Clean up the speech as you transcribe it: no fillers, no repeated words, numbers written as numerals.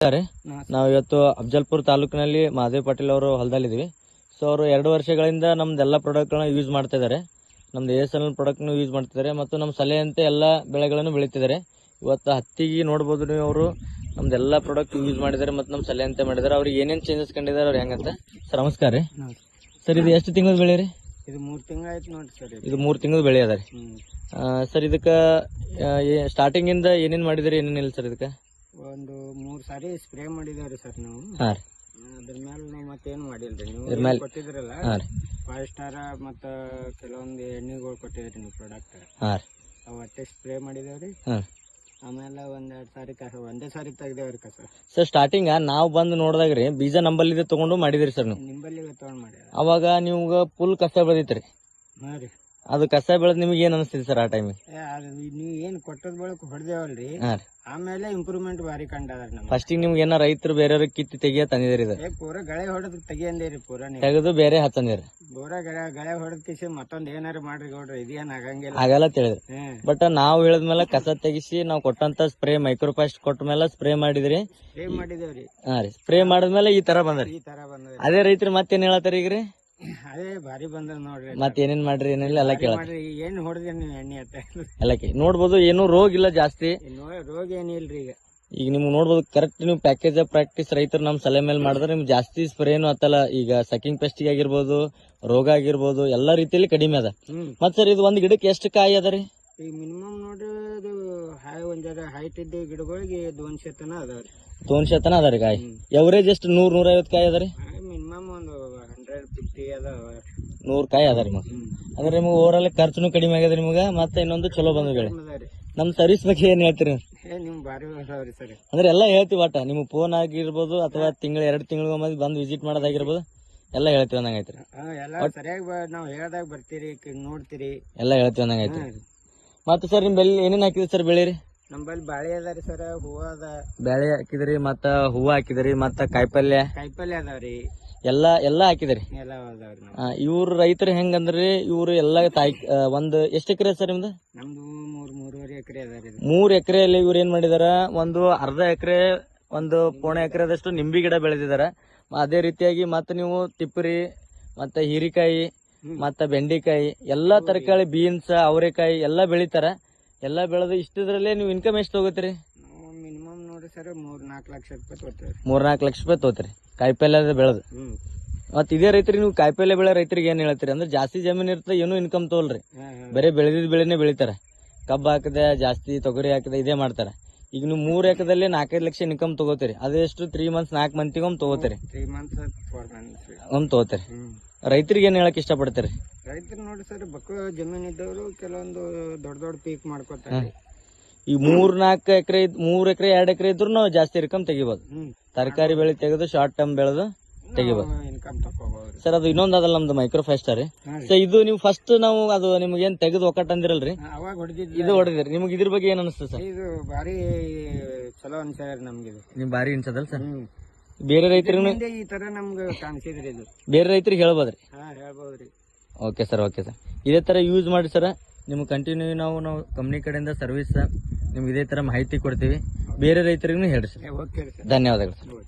ಸರಿ, ನಾವು ಇವತ್ತು ಅಫಜಲ್ಪುರ್ ತಾಲೂಕಿನಲ್ಲಿ ಮಹಾದೇವ್ ಪಾಟೀಲ್ ಅವರು ಹೊಲದಲ್ಲಿದ್ದೀವಿ. ಸೊ ಅವರು 2 ವರ್ಷಗಳಿಂದ ನಮ್ದೆಲ್ಲ ಪ್ರಾಡಕ್ಟ್ಗಳನ್ನ ಯೂಸ್ ಮಾಡ್ತಾ ಇದ್ದಾರೆ. ನಮ್ದು ASL ಪ್ರಾಡಕ್ಟ್ನು ಯೂಸ್ ಮಾಡ್ತಿದ್ದಾರೆ ಮತ್ತು ನಮ್ಮ ಸಲಹೆಯಂತೆ ಎಲ್ಲ ಬೆಳೆಗಳನ್ನು ಬೆಳೀತಿದ್ದಾರೆ. ಇವತ್ತು ಹತ್ತಿಗೆ ನೋಡ್ಬೋದು ನೀವು, ಅವರು ನಮ್ದೆಲ್ಲ ಪ್ರಾಡಕ್ಟ್ ಯೂಸ್ ಮಾಡಿದ್ದಾರೆ ಮತ್ತು ನಮ್ಮ ಸಲಹೆಯಂತೆ ಮಾಡಿದ್ದಾರೆ. ಅವ್ರಿಗೆ ಏನೇನು ಚೇಂಜಸ್ ಕಂಡಿದ್ದಾರೆ ಅವ್ರು ಹೆಂಗಂತ. ಸರ್ ನಮಸ್ಕಾರ ರೀ. ಸರ್ ಇದು ಎಷ್ಟು ತಿಂಗಳು ಬೆಳೆ ರೀ? ಇದು 3 ತಿಂಗಳಾಯ್ತು ನೋಡಿ ಸರ್. ಇದು 3 ತಿಂಗಳು ಬೆಳೆ ಅದ ರೀ. ಸರ್ ಇದಕ್ಕೆ ಸ್ಟಾರ್ಟಿಂಗ್ ಇಂದ ಏನೇನು ಮಾಡಿದ್ರಿ ಏನೇನಿಲ್ಲ ಸರ್? ಇದಕ್ಕೆ ಒಂದು 3 ಸಾರಿ ಸ್ಪ್ರೇ ಮಾಡಿದೇವ್ರಿ ಸರ್ ನಾವು. ಹಾಂ ರೀ. ಅದ್ರ ಮೇಲೆ ನಾವು ಮತ್ತೇನು ಮಾಡಿಲ್ರಿ. ನೀವು ಕೊಟ್ಟಿದ್ರಲ್ಲ 5 ಸ್ಟಾರ್ ಮತ್ತ ಕೆಲವೊಂದು ಎಣ್ಣೆಗಳು ಕೊಟ್ಟಿದ್ರಿ ನೀವು ಪ್ರಾಡಕ್ಟ್. ಹಾಂ ರೀ. ಅವು ಒಟ್ಟೆ ಸ್ಪ್ರೇ ಮಾಡಿದೇವ್ರಿ. ಆಮೇಲೆ ಒಂದೆರಡು ಸಾರಿ ಕಸ ಒಂದೇ ಸಾರಿ ತೆಗ್ದೇವ್ರಿ ಕಸ. ಸರ್ ಸ್ಟಾರ್ಟಿಂಗ್ ನಾವು ಬಂದು ನೋಡಿದಾಗ್ರಿ ಬೀಜ ನಂಬಲ್ಲಿ ತಗೊಂಡು ಮಾಡಿದ್ರಿ ಸರ್ ನೀವು. ನಿಂಬಲ್ಲಿ ತಗೊಂಡ್ ಮಾಡ್ಯಾರ. ಅವಾಗ ನೀವು ಫುಲ್ ಕಸ ಬೆಳೆದಿತ್ರಿ. ಹಾ ರೀ. ಅದು ಕಸ ಬೆಳೆದ್ ನಿಮ್ಗೆ ಏನ್ ಅನಿಸ್ತಿದೆ ಸರ್ ಆ ಟೈಮಿಗೆ? ನೀವ್ ಏನ್ ಕೊಟ್ಟದ್ ಬಳಕ ಹೊಡೆದೇವಲ್ರಿ, ಆಮೇಲೆ ಇಂಪ್ರೂವ್ಮೆಂಟ್ ಬಾರಿ ಕಂಡದ್ರಿ ನಮ್ಗೆ. ಫಸ್ಟಿಗೆ ನಿಮ್ಗೆ ಏನಾರ ರೈತರು ಬೇರೆ ಕಿತ್ತಿ ತೆಗಿಯ ತಂದಿದ್ರಿ? ಪೂರ ಗಳೆ ಹೊಡೆದ್ ತೆಗಿಯಂದೇರಿ. ಪೂರ ತೆಗೆದು ಬೇರೆ ಹತ್ತಂದಿರಿ. ಪೂರ ಗಳೆ ಹೊಡೆದ್ ಕಿಸಿ ಮತ್ತೊಂದ್ ಏನಾರ ಮಾಡ್ರಿ ಗೌಡ್ರಿ, ಇದೇನ್ ಆಗಂಗಿಲ್ಲ ಆಗಲ್ಲ ತಿಳಿದ್ರಿ. ಬಟ್ ನಾವು ಹೇಳಿದ್ಮೇಲೆ ಕಸ ತೆಗಿಸಿ ನಾವು ಕೊಟ್ಟಂತ ಸ್ಪ್ರೇ ಮೈಕ್ರೋಫಾಸ್ಟ್ ಕೊಟ್ಟ ಮೇಲೆ ಸ್ಪ್ರೇ ಮಾಡಿದ್ರಿ. ಸ್ಪ್ರೇ ಮಾಡಿದೇವ್ರಿ. ಹಾ ರೀ. ಸ್ಪ್ರೇ ಮಾಡಿದ್ಮೇಲೆ ಈ ತರ ಬಂದ್ರಿ. ಈ ತರ ಬಂದ್ರಿ. ಅದೇ ರೈತರು ಮತ್ತೇನ್ ಹೇಳತ್ತಾರ ಈಗ ರೀ? ಅದೇ ಬಾರಿ ಬಂದ ನೋಡ್ರಿ. ಮತ್ ಏನೇನ್ ಮಾಡ್ರಿ ಏನಿಲ್ಲ ಎಲ್ಲ ಕೇಳ ಏನ್ ಹೊಡೆದ್ರಿ ನೀವು ಎಣ್ಣೆ ಅತ್ತ ಎಲ್ಲ ನೋಡ್ಬೋದು. ಏನು ರೋಗ ಇಲ್ಲ ಜಾಸ್ತಿ, ರೋಗ ಏನಿಲ್ರಿ. ಈಗ ನಿಮ್ಗೆ ನೋಡ್ಬೋದು ಕರೆಕ್ಟ್ ನೀವು ಪ್ಯಾಕೇಜ್ ಆಫ್ ಪ್ರಾಕ್ಟೀಸ್ ರೈತರು ನಮ್ ಸಲಹೆ ಮೇಲೆ ಮಾಡಿದ್ರೆ ನಿಮ್ಗೆ ಜಾಸ್ತಿ ಸ್ಪ್ರೇನು ಹತ್ತಲ್ಲ. ಈಗ ಸಕಿಂಗ್ ಪೆಸ್ಟ್ ಆಗಿರ್ಬೋದು, ರೋಗ ಆಗಿರ್ಬೋದು, ಎಲ್ಲಾ ರೀತಿಯಲ್ಲಿ ಕಡಿಮೆ ಅದ. ಮತ್ ಸರ್ ಇದು ಒಂದ್ ಗಿಡಕ್ಕೆ ಎಷ್ಟು ಕಾಯಿ ಅದ ರೀ? ಈಗ ಮಿನಿಮಮ್ ನೋಡ್ರಿ ಅದು ಒಂದ್ ಜರ ಹೈಟ್ ಇದ್ದ ಗಿಡಗಳಿಗೆ 200 ತನ ಅದಾವ್ರಿ. 200 ತನ ಅದ ರೀ ಕಾಯಿ. ಎವರೇಜ್ ಎಷ್ಟು 100-150 ಕಾಯಿ ಅದ ರೀ? ಮಿನಿಮಮ್ ಒಂದು 150 ಅದಾವ. 100 ಕಾಯಿ ಅದ ರೀ. ಅಂದ್ರೆ ನಿಮ್ಗೆ ಓವರ್ ಆಲ್ ಖರ್ಚುನು ಕಡಿಮೆ ಆಗ್ಯದ ನಿಮ್ಗ. ಮತ್ತೆ ಇನ್ನೊಂದು ಚಲೋ ಬಂದ ಬೆಳೆ. ನಮ್ ಸರ್ವಿಸ್ ಬಗ್ಗೆ ಏನ್ ಹೇಳ್ತೀರಿ? ನಿಮ್ ಬಾರಿ ಸರ್. ಅಂದ್ರೆ ಎಲ್ಲಾ ಹೇಳ್ತೀವಿ. ಒಟ್ಟ ನಿಮ್ಗೆ ಫೋನ್ ಆಗಿರ್ಬೋದು ಅಥವಾ 2 ತಿಂಗಳಿಗೊಮ್ಮೆ ಬಂದು ವಿಸಿಟ್ ಮಾಡೋದಾಗಿರ್ಬೋದು, ಎಲ್ಲ ಹೇಳ್ತೀವಿ ಅಂದಂಗ ಐತ್ರಿ. ಎಲ್ಲ ಸರಿಯಾಗಿ ನಾವ್ ಹೇಳ್ದಾಗ ಬರ್ತೀರಿ, ನೋಡ್ತೀರಿ, ಎಲ್ಲ ಹೇಳ್ತೀವಿ ಅಂದಂಗ ಐತ್ರಿ. ಮತ್ತೆ ಸರ್ ನಿಮ್ ಬೆಳೆ ಏನೇನ್ ಹಾಕಿದ್ರಿ ಸರ್ ಬೆಳಿರಿ? ನಮ್ಮಲ್ಲಿ ಬಾಳೆ ಅದಾರಿ ಸರ್, ಹೂವ ಅದ. ಬೆಳೆ ಹಾಕಿದ್ರಿ, ಮತ್ತ ಹೂವ ಹಾಕಿದ್ರಿ, ಮತ್ತ ಕಾಯಿಪಲ್ಯ ಅದಾವ್ರಿ. ಎಲ್ಲಾ ಹಾಕಿದ್ರಿ. ಎಲ್ಲ ಅದಾವ್ರಿ. ಇವ್ರು ರೈತರು ಹೆಂಗಂದ್ರಿ, ಇವ್ರು ಎಲ್ಲಾ ಒಂದ್ ಎಷ್ಟ್ ಎಕರೆ ಸರ್ ನಿಮ್ದು? ನಮ್ದು 3.5 ಎಕರೆ ಅದಾರಿ. 3 ಎಕರೆಯಲ್ಲಿ ಇವ್ರು ಏನ್ ಮಾಡಿದಾರ, ಒಂದು ಅರ್ಧ ಎಕರೆ, ಒಂದು ಪೌಣೆ ಎಕರೆದಷ್ಟು ನಿಂಬಿ ಗಿಡ ಬೆಳೆದಿದಾರ. ಅದೇ ರೀತಿಯಾಗಿ ಮತ್ತೆ ನೀವು ತಿಪ್ಪರಿ, ಮತ್ತೆ ಹೀರಿಕಾಯಿ, ಮತ್ತ ಬೆಂಡಿಕಾಯಿ, ಎಲ್ಲಾ ತರಕಾರಿ, ಬೀನ್ಸ್, ಅವರೆಕಾಯಿ ಎಲ್ಲಾ ಬೆಳಿತಾರ. ಎಲ್ಲಾ ಬೆಳೆದು ಇಷ್ಟದ್ರಲ್ಲೇ ನೀವು ಇನ್ಕಮ್ ಎಷ್ಟು ತಗೋತೀರಿ? ಮಿನಿಮಮ್ ನೋಡ್ರಿ ಸರ್ 3-4 ಲಕ್ಷ ರೂಪಾಯಿ ತಗೋತೀರಿ. 3-4 ಲಕ್ಷ ರೂಪಾಯಿ ತಗೋತೀರಿ ಕಾಯಿಪಲ್ಯ ಬೆಳೆದು. ಮತ್ ಇದೇ ರೈತರಿಗೆ ನೀವು ಕಾಯಿಪಲ್ಯ ಬೆಳೆ ರೈತರಿಗೆ ಏನ್ ಹೇಳ್ತೀರಿ ಅಂದ್ರೆ, ಜಾಸ್ತಿ ಜಮೀನ್ ಇರ್ತದೆ, ಏನು ಇನ್ಕಮ್ ತಗೋಲ್ರಿ, ಬರೀ ಬೆಳೆದಿದ್ ಬೆಳೆನೇ ಬೆಳಿತಾರ. ಕಬ್ಬು ಹಾಕದೆ ಜಾಸ್ತಿ, ತೊಗರಿ ಹಾಕದೆ ಇದೇ ಮಾಡ್ತಾರ. ಈಗ ನೀವು 3 ಎಕರೆದಲ್ಲಿ 4-5 ಲಕ್ಷ ಇನ್ಕಮ್ ತಗೋತೀರಿ. ಅದೆಷ್ಟು 3 ಮಂತ್ಸ್ 4 ಮಂತಿಗೊಮ್ಮೆ ತಗೋತೀರಿ. 3 ಮಂತ್ಸ್ 4 ಮಂತ್ಸ್ ಒಮ್ಮೆ ತಗೋತೀರಿ. ರೈತರಿಗೆ ಏನ್ ಹೇಳಕ್ ಇಷ್ಟಪಡ್ತೀರಿ? ರೈತರು ನೋಡಿ ಸರ್, ಬಕ್ಕ ಜಮೀನ್ ಇದ್ದವರು ಕೆಲವೊಂದು ದೊಡ್ಡ ಪೀಕ್ ಮಾಡ್ಕೋತಾರೆ. ಈ 3-4 ಎಕರೆ, 3 ಎಕರೆ 2 ಎಕರೆ ಇದ್ರು ನಾವು ಜಾಸ್ತಿ ಇನ್ಕಮ್ ತೆಗಿಬಹುದು. ತರಕಾರಿ ಬೆಳೆ ತೆಗೆದು ಶಾರ್ಟ್ ಟರ್ಮ್ ಬೆಳೆದು ತೆಗಿಬಹುದು, ಇನ್ಕಮ್ ತಗೋಬಹುದು ಸರ್. ಅದು ಇನ್ನೊಂದ್ ಅದಲ್ಲ ನಮ್ದು ಮೈಕ್ರೋಫಾಸ್ಟ್ ರೀ. ಸೊ ಇದು ನೀವು ಫಸ್ಟ್ ನಾವು ಅದು ನಿಮ್ಗೆ ಏನ್ ತೆಗೆದು ಒಕ್ಕಟ್ ಅಂದಿರಲ್ರಿ, ಅವಾಗ ಹೊಡೆದಿದ್ದು ಇದು ಹೊಡೆದಿರಿ. ನಿಮ್ಗೆ ಇದ್ರ ಬಗ್ಗೆ ಏನ್ ಅನಿಸ್ತದೆ ಸರ್? ಇದು ಬಾರಿ ಚಲೋ ಅನ್ಸರ್ ನಮ್ಗೆ. ನಿಮ್ ಬಾರಿ ಅನ್ಸದಲ್ ಸರ್? ಬೇರೆ ರೈತರಿಗೂ ಈ ತರ ನಮ್ಗೆ ಕಾಣಿಸಿದ್ರಿ, ಇದು ಬೇರೆ ರೈತರಿಗೆ ಹೇಳ್ಬೋದ್ರಿ? ಹೇಳ್ಬೋದ್ರಿ. Okay sir, okay sir. ಇದೇ ತರ ಯೂಸ್ ಮಾಡಿ ಸರ್. ನಿಮ್ಗೆ ಕಂಟಿನ್ಯೂ ನಾವು ಕಂಪ್ನಿ ಕಡೆಯಿಂದ ಸರ್ವಿಸ್ ನಿಮ್ಗೆ ಇದೇ ತರ ಮಾಹಿತಿ ಕೊಡ್ತೀವಿ. ಬೇರೆ ರೈತರಿಗೂ ಹೇಳ್ರಿ ಸರ್. ಓಕೆ ಸರ್, ಧನ್ಯವಾದಗಳು ಸರ್.